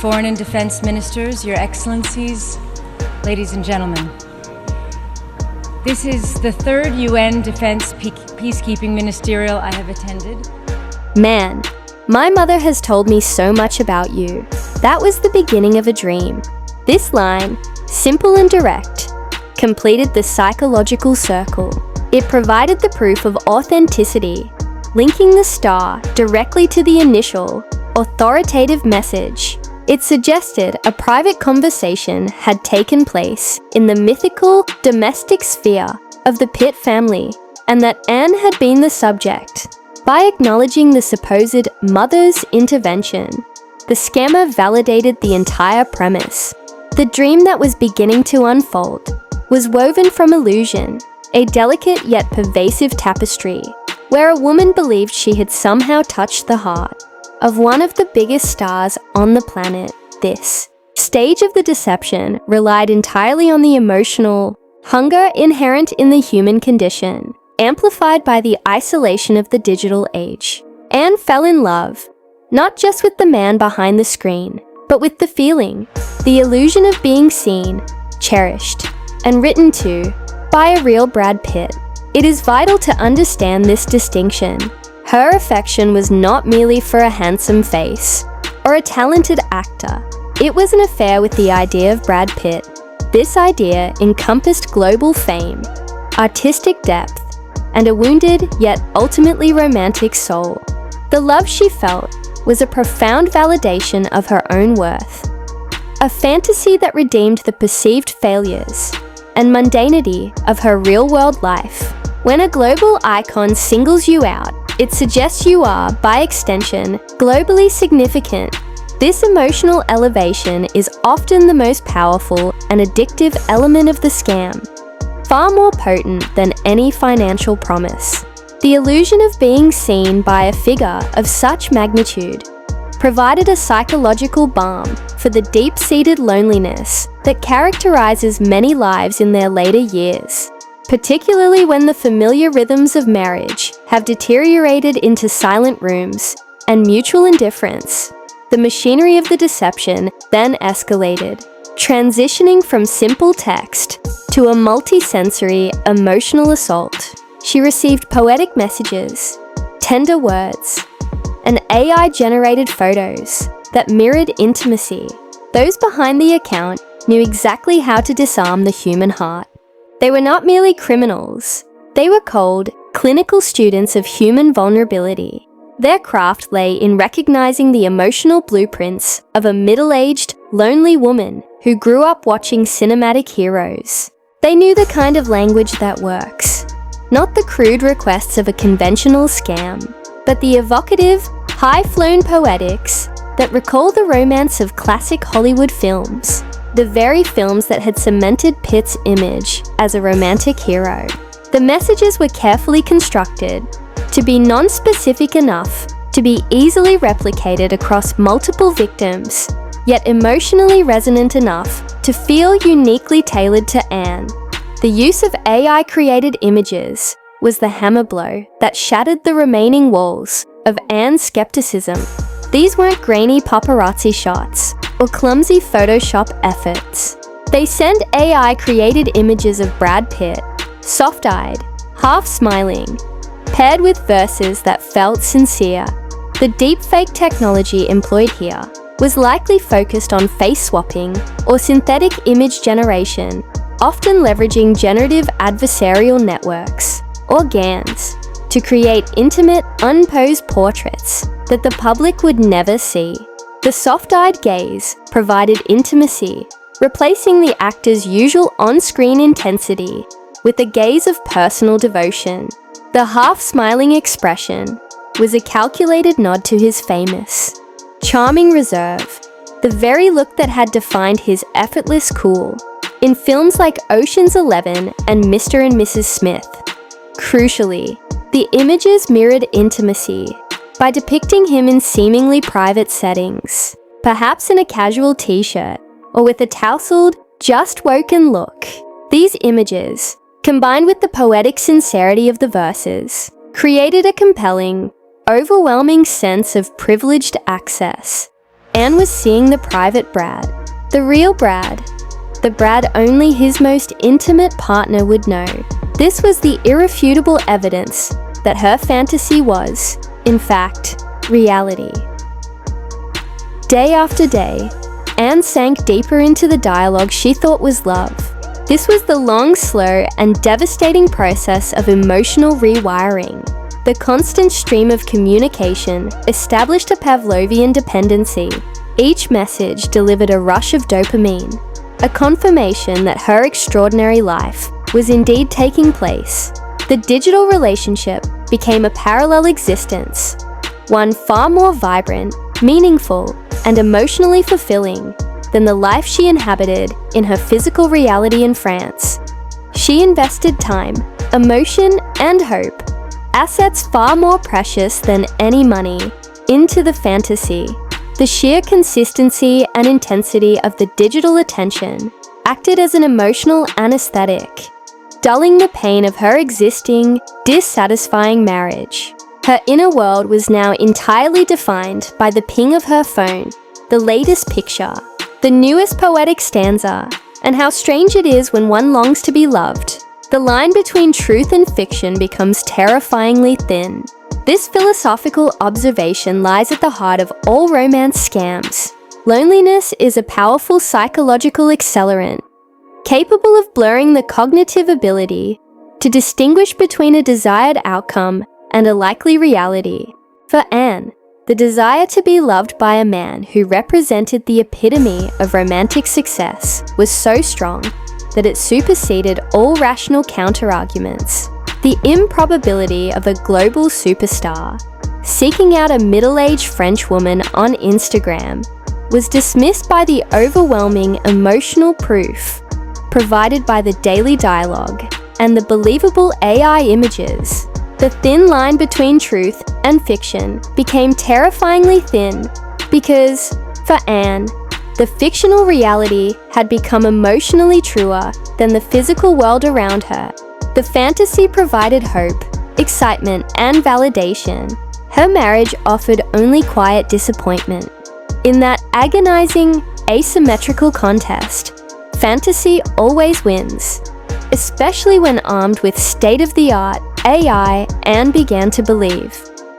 Foreign and Defense Ministers, Your Excellencies, ladies and gentlemen. This is the third UN Defense Peacekeeping Ministerial I have attended. Man, my mother has told me so much about you. That was the beginning of a dream. This line, simple and direct, completed the psychological circle. It provided the proof of authenticity, linking the star directly to the initial, authoritative message. It suggested a private conversation had taken place in the mythical domestic sphere of the Pitt family, and that Anne had been the subject. By acknowledging the supposed mother's intervention, the scammer validated the entire premise. The dream that was beginning to unfold was woven from illusion, a delicate yet pervasive tapestry, where a woman believed she had somehow touched the heart of one of the biggest stars on the planet. This stage of the deception relied entirely on the emotional hunger inherent in the human condition, amplified by the isolation of the digital age. Anne fell in love, not just with the man behind the screen, but with the feeling, the illusion of being seen, cherished, and written to by a real Brad Pitt. It is vital to understand this distinction. Her affection was not merely for a handsome face or a talented actor. It was an affair with the idea of Brad Pitt. This idea encompassed global fame, artistic depth, and a wounded yet ultimately romantic soul. The love she felt was a profound validation of her own worth, a fantasy that redeemed the perceived failures and mundanity of her real-world life. When a global icon singles you out, it suggests you are, by extension, globally significant. This emotional elevation is often the most powerful and addictive element of the scam, far more potent than any financial promise. The illusion of being seen by a figure of such magnitude provided a psychological balm for the deep-seated loneliness that characterizes many lives in their later years, particularly when the familiar rhythms of marriage have deteriorated into silent rooms and mutual indifference. The machinery of the deception then escalated, transitioning from simple text to a multi-sensory emotional assault. She received poetic messages, tender words, and AI-generated photos that mirrored intimacy. Those behind the account knew exactly how to disarm the human heart. They were not merely criminals. They were called clinical students of human vulnerability. Their craft lay in recognizing the emotional blueprints of a middle-aged, lonely woman who grew up watching cinematic heroes. They knew the kind of language that works, not the crude requests of a conventional scam, but the evocative, high-flown poetics that recall the romance of classic Hollywood films, the very films that had cemented Pitt's image as a romantic hero. The messages were carefully constructed to be non-specific enough to be easily replicated across multiple victims, yet emotionally resonant enough to feel uniquely tailored to Anne. The use of AI-created images was the hammer blow that shattered the remaining walls of Anne's skepticism. These weren't grainy paparazzi shots or clumsy Photoshop efforts. They sent AI-created images of Brad Pitt, soft-eyed, half-smiling, paired with verses that felt sincere. The deepfake technology employed here was likely focused on face swapping or synthetic image generation, often leveraging generative adversarial networks, or GANs, to create intimate, unposed portraits that the public would never see. The soft-eyed gaze provided intimacy, replacing the actor's usual on-screen intensity with a gaze of personal devotion. The half-smiling expression was a calculated nod to his famous, charming reserve, the very look that had defined his effortless cool in films like Ocean's 11 and Mr. and Mrs. Smith. Crucially, the images mirrored intimacy by depicting him in seemingly private settings, perhaps in a casual t-shirt or with a tousled, just-woken look. These images, combined with the poetic sincerity of the verses, created a compelling, overwhelming sense of privileged access. Anne was seeing the private Brad, the real Brad, the Brad only his most intimate partner would know. This was the irrefutable evidence that her fantasy was, in fact, reality. Day after day, Anne sank deeper into the dialogue she thought was love. This was the long, slow, and devastating process of emotional rewiring. The constant stream of communication established a Pavlovian dependency. Each message delivered a rush of dopamine, a confirmation that her extraordinary life was indeed taking place. The digital relationship became a parallel existence, one far more vibrant, meaningful, and emotionally fulfilling than the life she inhabited in her physical reality in France. She invested time, emotion, and hope, assets far more precious than any money, into the fantasy. The sheer consistency and intensity of the digital attention acted as an emotional anesthetic, dulling the pain of her existing, dissatisfying marriage. Her inner world was now entirely defined by the ping of her phone, the latest picture, the newest poetic stanza, and how strange it is when one longs to be loved. The line between truth and fiction becomes terrifyingly thin. This philosophical observation lies at the heart of all romance scams. Loneliness is a powerful psychological accelerant, capable of blurring the cognitive ability to distinguish between a desired outcome and a likely reality. For Anne, the desire to be loved by a man who represented the epitome of romantic success was so strong that it superseded all rational counterarguments. The improbability of a global superstar seeking out a middle-aged French woman on Instagram was dismissed by the overwhelming emotional proof provided by the daily dialogue and the believable AI images. The thin line between truth and fiction became terrifyingly thin because, for Anne, the fictional reality had become emotionally truer than the physical world around her. The fantasy provided hope, excitement, and validation. Her marriage offered only quiet disappointment. In that agonizing, asymmetrical contest, fantasy always wins, especially when armed with state-of-the-art AI. Anne began to believe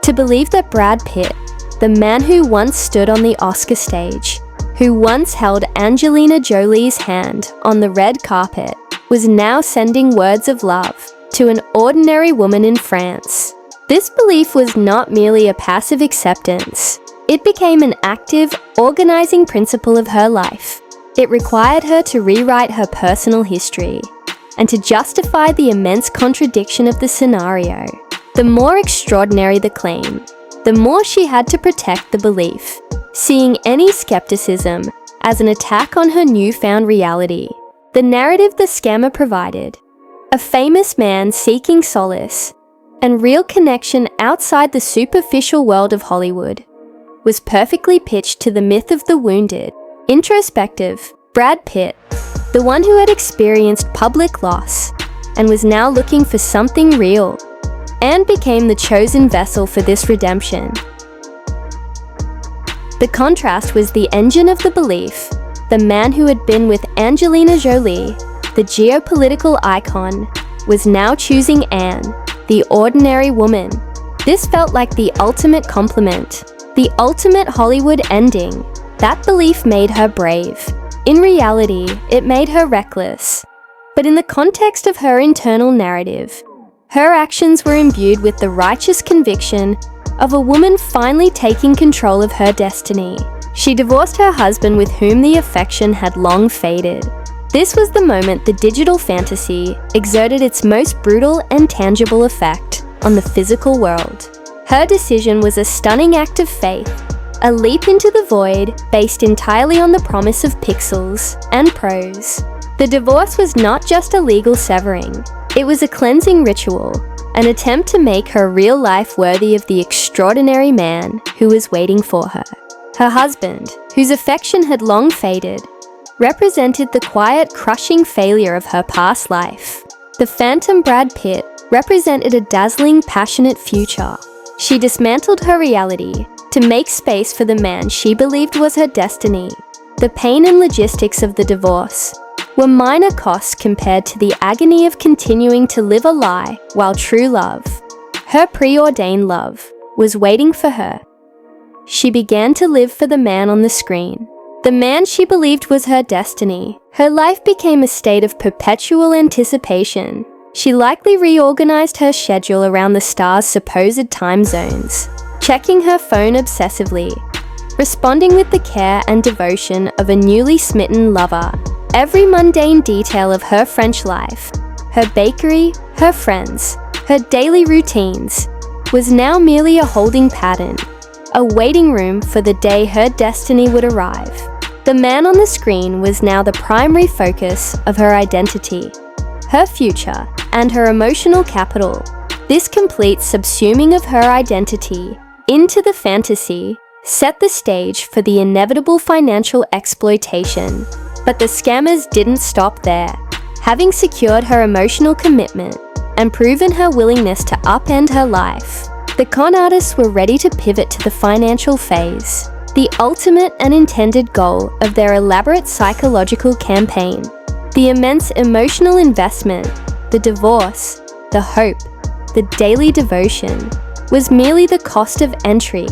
that Brad Pitt, the man who once stood on the Oscar stage, who once held Angelina Jolie's hand on the red carpet, was now sending words of love to an ordinary woman in France. This belief was not merely a passive acceptance. It became an active, organizing principle of her life. It required her to rewrite her personal history and to justify the immense contradiction of the scenario. The more extraordinary the claim, the more she had to protect the belief, seeing any skepticism as an attack on her newfound reality. The narrative the scammer provided, a famous man seeking solace and real connection outside the superficial world of Hollywood, was perfectly pitched to the myth of the wounded, introspective Brad Pitt, the one who had experienced public loss and was now looking for something real. Anne became the chosen vessel for this redemption. The contrast was the engine of the belief. The man who had been with Angelina Jolie, the geopolitical icon, was now choosing Anne, the ordinary woman. This felt like the ultimate compliment, the ultimate Hollywood ending. That belief made her brave. In reality, it made her reckless. But in the context of her internal narrative, her actions were imbued with the righteous conviction of a woman finally taking control of her destiny. She divorced her husband, with whom the affection had long faded. This was the moment the digital fantasy exerted its most brutal and tangible effect on the physical world. Her decision was a stunning act of faith, a leap into the void based entirely on the promise of pixels and prose. The divorce was not just a legal severing, it was a cleansing ritual, an attempt to make her real life worthy of the extraordinary man who was waiting for her. Her husband, whose affection had long faded, represented the quiet, crushing failure of her past life. The phantom Brad Pitt represented a dazzling, passionate future. She dismantled her reality to make space for the man she believed was her destiny. The pain and logistics of the divorce were minor costs compared to the agony of continuing to live a lie while true love, her preordained love, was waiting for her. She began to live for the man on the screen, the man she believed was her destiny. Her life became a state of perpetual anticipation. She likely reorganized her schedule around the star's supposed time zones, checking her phone obsessively, responding with the care and devotion of a newly smitten lover. Every mundane detail of her French life, her bakery, her friends, her daily routines, was now merely a holding pattern, a waiting room for the day her destiny would arrive. The man on the screen was now the primary focus of her identity, her future, and her emotional capital. This complete subsuming of her identity into the fantasy set the stage for the inevitable financial exploitation. But the scammers didn't stop there. Having secured her emotional commitment and proven her willingness to upend her life, the con artists were ready to pivot to the financial phase, the ultimate and intended goal of their elaborate psychological campaign. The immense emotional investment, the divorce, the hope, the daily devotion, was merely the cost of entry,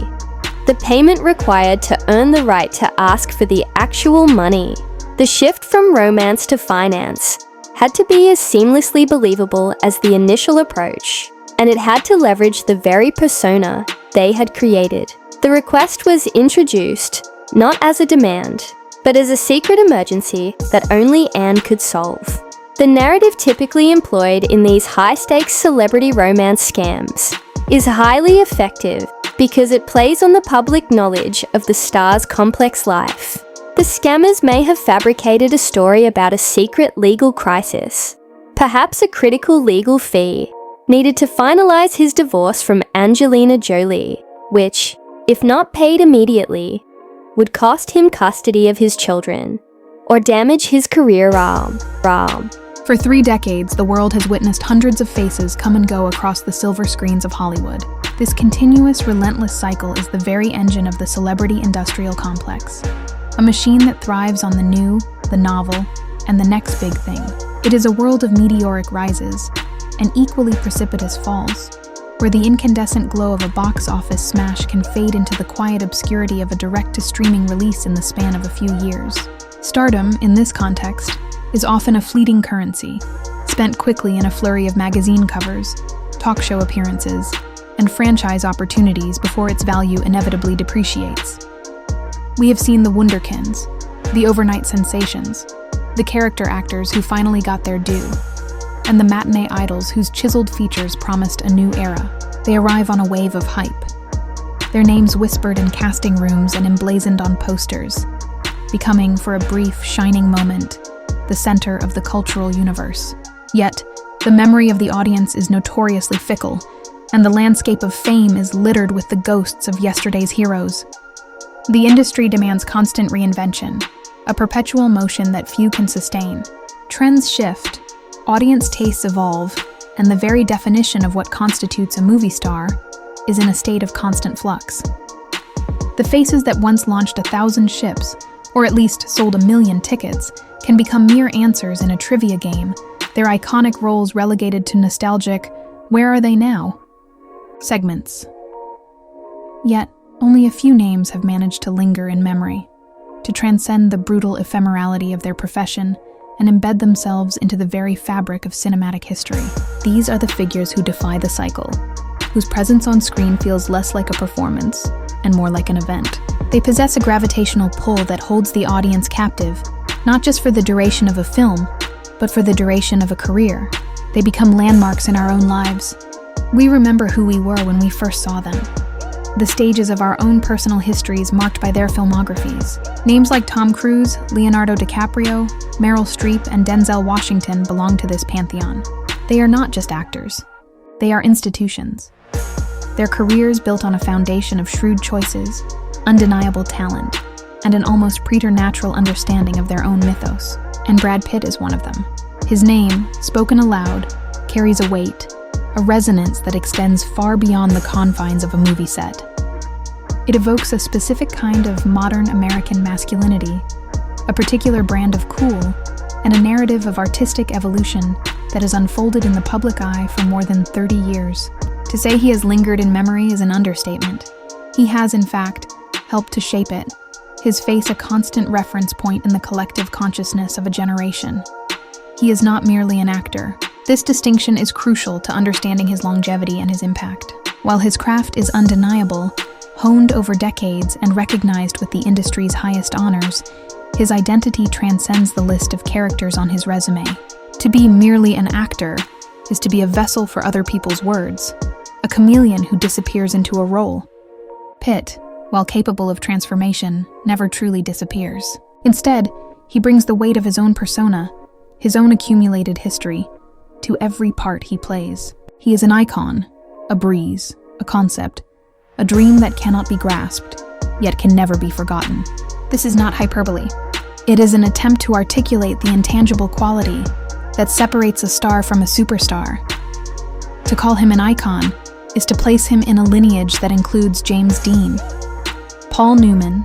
the payment required to earn the right to ask for the actual money. The shift from romance to finance had to be as seamlessly believable as the initial approach, and it had to leverage the very persona they had created. The request was introduced not as a demand, but as a secret emergency that only Anne could solve. The narrative typically employed in these high-stakes celebrity romance scams is highly effective because it plays on the public knowledge of the star's complex life. The scammers may have fabricated a story about a secret legal crisis, perhaps a critical legal fee needed to finalize his divorce from Angelina Jolie, which, if not paid immediately, would cost him custody of his children or damage his career arm. For 3 decades, the world has witnessed hundreds of faces come and go across the silver screens of Hollywood. This continuous, relentless cycle is the very engine of the celebrity industrial complex, a machine that thrives on the new, the novel, and the next big thing. It is a world of meteoric rises and equally precipitous falls, where the incandescent glow of a box office smash can fade into the quiet obscurity of a direct-to-streaming release in the span of a few years. Stardom, in this context, is often a fleeting currency, spent quickly in a flurry of magazine covers, talk show appearances, and franchise opportunities before its value inevitably depreciates. We have seen the wunderkinds, the overnight sensations, the character actors who finally got their due, and the matinee idols whose chiseled features promised a new era. They arrive on a wave of hype, their names whispered in casting rooms and emblazoned on posters, becoming, for a brief, shining moment, the center of the cultural universe. Yet, the memory of the audience is notoriously fickle, and the landscape of fame is littered with the ghosts of yesterday's heroes. The industry demands constant reinvention, a perpetual motion that few can sustain. Trends shift, audience tastes evolve, and the very definition of what constitutes a movie star is in a state of constant flux. The faces that once launched 1,000 ships, or at least sold 1 million tickets, can become mere answers in a trivia game, their iconic roles relegated to nostalgic, "Where are they now?" segments. Yet, only a few names have managed to linger in memory, to transcend the brutal ephemerality of their profession and embed themselves into the very fabric of cinematic history. These are the figures who defy the cycle, whose presence on screen feels less like a performance and more like an event. They possess a gravitational pull that holds the audience captive, not just for the duration of a film, but for the duration of a career. They become landmarks in our own lives. We remember who we were when we first saw them, the stages of our own personal histories marked by their filmographies. Names like Tom Cruise, Leonardo DiCaprio, Meryl Streep, and Denzel Washington belong to this pantheon. They are not just actors. They are institutions. Their careers built on a foundation of shrewd choices, undeniable talent, and an almost preternatural understanding of their own mythos. And Brad Pitt is one of them. His name, spoken aloud, carries a weight, a resonance that extends far beyond the confines of a movie set. It evokes a specific kind of modern American masculinity, a particular brand of cool, and a narrative of artistic evolution that has unfolded in the public eye for more than 30 years. To say he has lingered in memory is an understatement. He has, in fact, helped to shape it, his face a constant reference point in the collective consciousness of a generation. He is not merely an actor. This distinction is crucial to understanding his longevity and his impact. While his craft is undeniable, honed over decades and recognized with the industry's highest honors, his identity transcends the list of characters on his resume. To be merely an actor is to be a vessel for other people's words, a chameleon who disappears into a role. Pitt, while capable of transformation, never truly disappears. Instead, he brings the weight of his own persona, his own accumulated history, to every part he plays. He is an icon, a breeze, a concept, a dream that cannot be grasped, yet can never be forgotten. This is not hyperbole. It is an attempt to articulate the intangible quality that separates a star from a superstar. To call him an icon is to place him in a lineage that includes James Dean, Paul Newman,